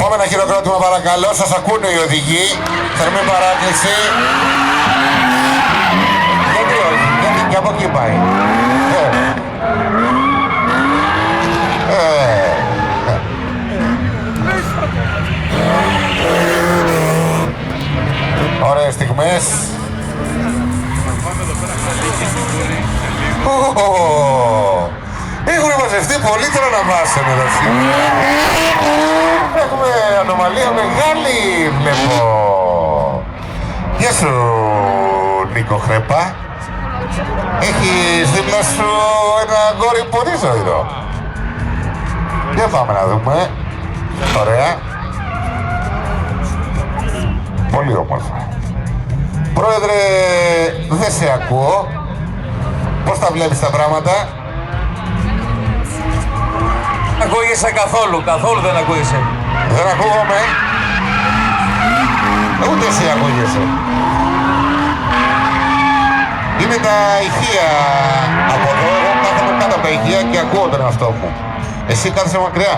Επόμενο χειροκρότημα παρακαλώ, σας ακούνε οι οδηγοί. Θερμή παράκληση. Γιατί όχι, γιατί και από εκεί πάει. Ωραίες στιγμές. Έχουν μαζευτεί πολύ τροναμάσεν εδώ σήμερα. Έχουμε ανομαλία μεγάλη, βλέπω. Γεια σου, Νίκο Χρέπα. Έχεις δίπλα σου ένα γόρι πολύ ζωηρό. Για πάμε να δούμε. Ωραία. Πολύ όμορφα. Πρόεδρε, δεν σε ακούω. Πώς τα βλέπεις τα πράγματα? Δεν ακούγεσαι καθόλου δεν ακούγεσαι. Δεν ακούγομαι. Ούτε εσύ ακούγεσαι. Είναι τα ηχεία από εδώ, εγώ κάθομαι κάτω από τα ηχεία και ακούω τον εαυτό μου. Εσύ κάθεσαι μακριά.